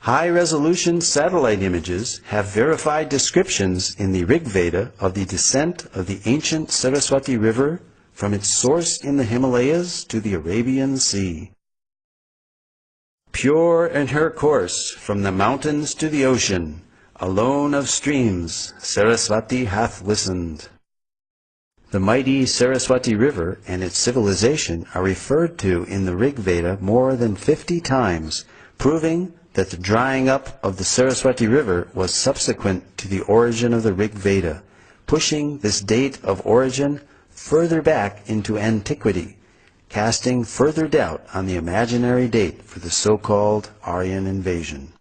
High-resolution satellite images have verified descriptions in the Rig Veda of the descent of the ancient Saraswati River from its source in the Himalayas to the Arabian Sea. Pure in her course from the mountains to the ocean, alone of streams, Saraswati hath listened. The mighty Saraswati River and its civilization are referred to in the Rig Veda more than 50 times, proving that the drying up of the Saraswati River was subsequent to the origin of the Rig Veda, pushing this date of origin further back into antiquity, casting further doubt on the imaginary date for the so-called Aryan invasion.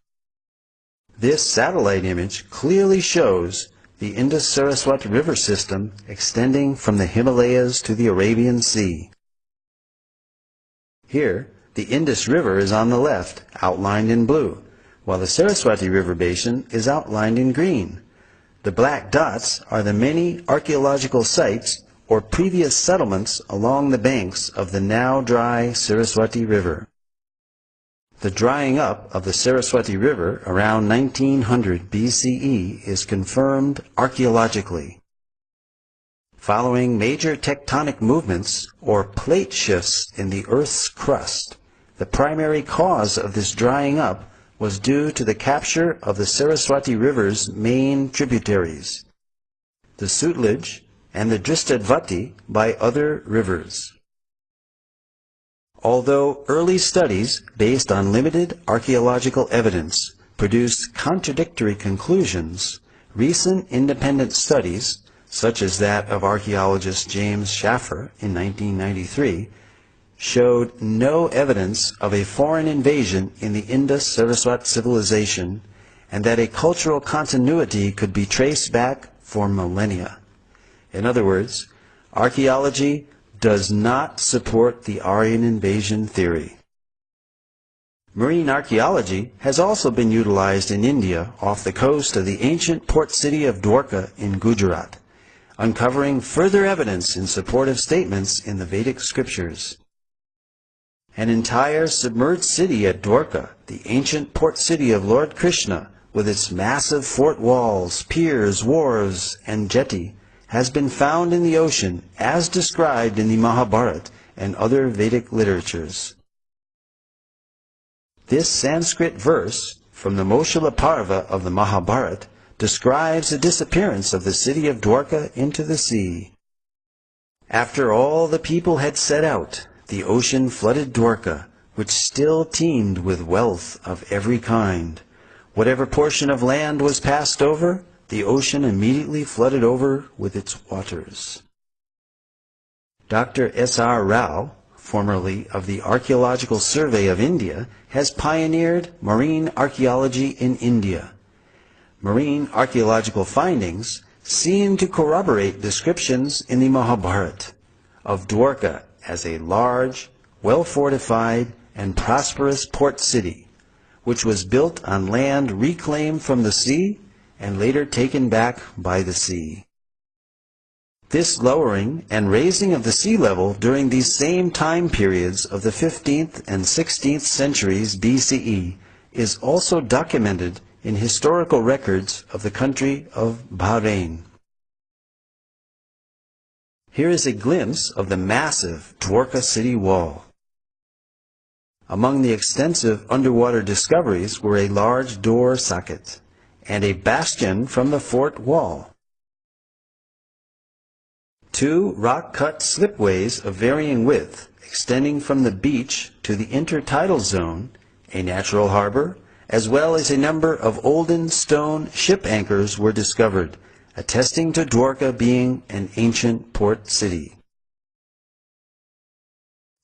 This satellite image clearly shows the Indus-Saraswati River system extending from the Himalayas to the Arabian Sea. Here, the Indus River is on the left, outlined in blue, while the Saraswati River basin is outlined in green. The black dots are the many archaeological sites or previous settlements along the banks of the now dry Saraswati River. The drying up of the Saraswati River around 1900 BCE is confirmed archaeologically. Following major tectonic movements or plate shifts in the Earth's crust, the primary cause of this drying up was due to the capture of the Saraswati River's main tributaries, the Sutlej and the Dristadvati, by other rivers. Although early studies based on limited archaeological evidence produced contradictory conclusions, recent independent studies, such as that of archaeologist James Schaffer in 1993, showed no evidence of a foreign invasion in the Indus-Saraswati civilization and that a cultural continuity could be traced back for millennia. In other words, archaeology does not support the Aryan invasion theory. Marine archaeology has also been utilized in India off the coast of the ancient port city of Dwarka in Gujarat, uncovering further evidence in support of statements in the Vedic scriptures. An entire submerged city at Dwarka, the ancient port city of Lord Krishna, with its massive fort walls, piers, wharves, and jetty, has been found in the ocean as described in the Mahabharata and other Vedic literatures. This Sanskrit verse from the Moshila Parva of the Mahabharata describes the disappearance of the city of Dwarka into the sea. After all the people had set out, the ocean flooded Dwarka, which still teemed with wealth of every kind. Whatever portion of land was passed over, the ocean immediately flooded over with its waters. Dr. S.R. Rao, formerly of the Archaeological Survey of India, has pioneered marine archaeology in India. Marine archaeological findings seem to corroborate descriptions in the Mahabharata of Dwarka as a large, well-fortified, and prosperous port city, which was built on land reclaimed from the sea and later taken back by the sea. This lowering and raising of the sea level during these same time periods of the 15th and 16th centuries BCE is also documented in historical records of the country of Bahrain. Here is a glimpse of the massive Dwarka city wall. Among the extensive underwater discoveries were a large door socket and a bastion from the fort wall. 2 rock-cut slipways of varying width extending from the beach to the intertidal zone, a natural harbor, as well as a number of olden stone ship anchors were discovered, attesting to Dwarka being an ancient port city.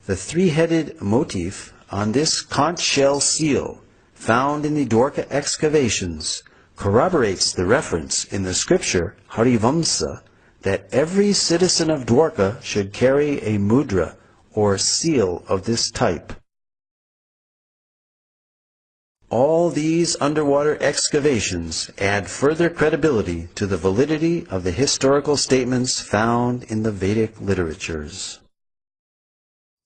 The three-headed motif on this conch shell seal found in the Dwarka excavations corroborates the reference in the scripture Harivamsa that every citizen of Dwarka should carry a mudra or seal of this type. All these underwater excavations add further credibility to the validity of the historical statements found in the Vedic literatures.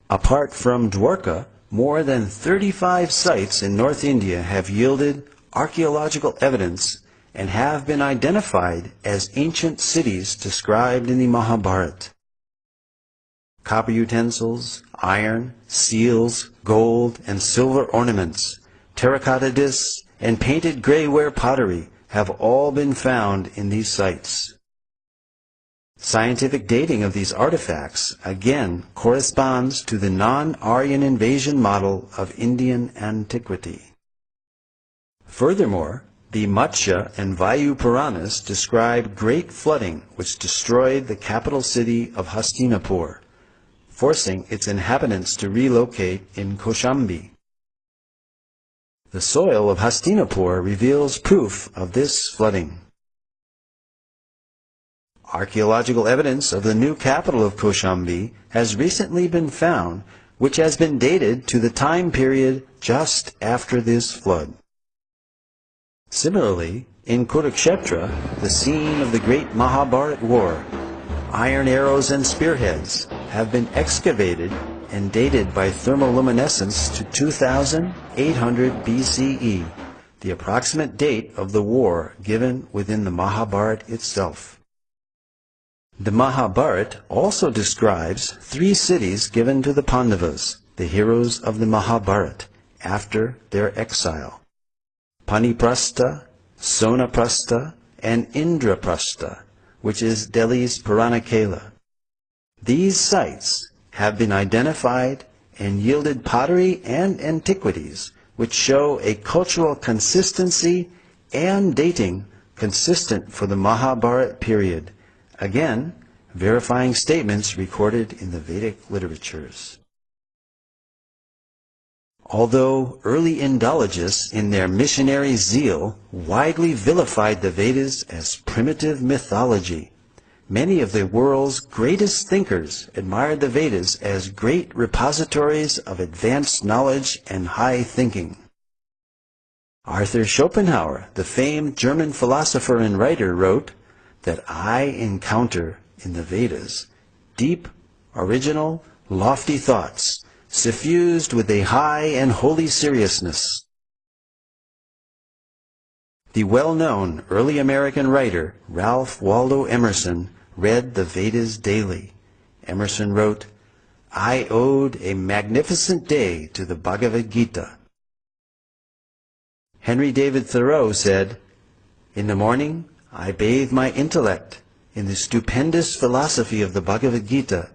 Apart from Dwarka, more than 35 sites in North India have yielded archaeological evidence and have been identified as ancient cities described in the Mahabharata. Copper utensils, iron, seals, gold, and silver ornaments, terracotta discs, and painted grayware pottery have all been found in these sites. Scientific dating of these artifacts again corresponds to the non-Aryan invasion model of Indian antiquity. Furthermore, the Matsya and Vayu Puranas describe great flooding which destroyed the capital city of Hastinapur, forcing its inhabitants to relocate in Kaushambi. The soil of Hastinapur reveals proof of this flooding. Archaeological evidence of the new capital of Kaushambi has recently been found, which has been dated to the time period just after this flood. Similarly, in Kurukshetra, the scene of the great Mahabharata war, iron arrows and spearheads have been excavated and dated by thermoluminescence to 2800 BCE, the approximate date of the war given within the Mahabharata itself. The Mahabharata also describes 3 cities given to the Pandavas, the heroes of the Mahabharata, after their exile: Paniprastha, Sonaprastha, and Indraprastha, which is Delhi's Puranakela. These sites have been identified and yielded pottery and antiquities which show a cultural consistency and dating consistent for the Mahabharata period, again verifying statements recorded in the Vedic literatures. Although early Indologists in their missionary zeal widely vilified the Vedas as primitive mythology, many of the world's greatest thinkers admired the Vedas as great repositories of advanced knowledge and high thinking. Arthur Schopenhauer, the famed German philosopher and writer, wrote that I encounter in the Vedas deep, original, lofty thoughts, suffused with a high and holy seriousness. The well-known early American writer Ralph Waldo Emerson read the Vedas daily. Emerson wrote, I owed a magnificent day to the Bhagavad Gita. Henry David Thoreau said, in the morning I bathe my intellect in the stupendous philosophy of the Bhagavad Gita,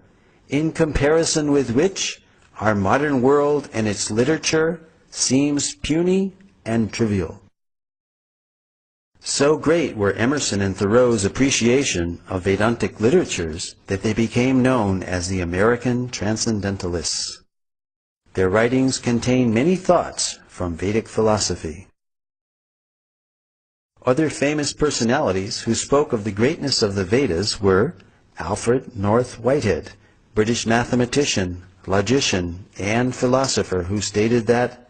in comparison with which our modern world and its literature seems puny and trivial. So great were Emerson and Thoreau's appreciation of Vedantic literatures that they became known as the American Transcendentalists. Their writings contain many thoughts from Vedic philosophy. Other famous personalities who spoke of the greatness of the Vedas were Alfred North Whitehead, British mathematician, logician, and philosopher, who stated that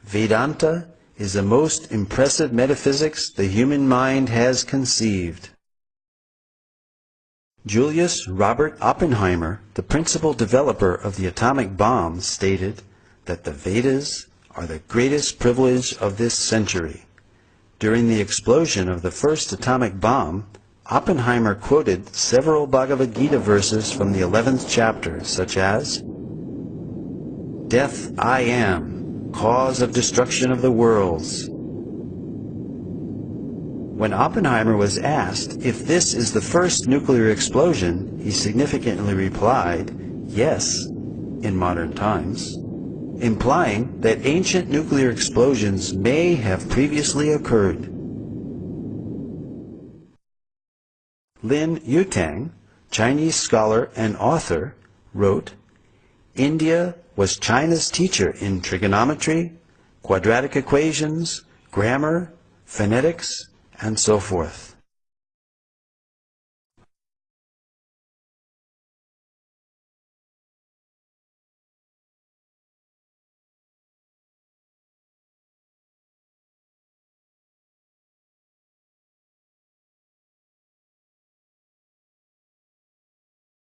Vedanta is the most impressive metaphysics the human mind has conceived. Julius Robert Oppenheimer, the principal developer of the atomic bomb, stated that the Vedas are the greatest privilege of this century. During the explosion of the first atomic bomb, Oppenheimer quoted several Bhagavad Gita verses from the 11th chapter, such as, Death I am, cause of destruction of the worlds. When Oppenheimer was asked if this is the first nuclear explosion, he significantly replied, yes, in modern times, implying that ancient nuclear explosions may have previously occurred. Lin Yutang, Chinese scholar and author, wrote, India was China's teacher in trigonometry, quadratic equations, grammar, phonetics, and so forth.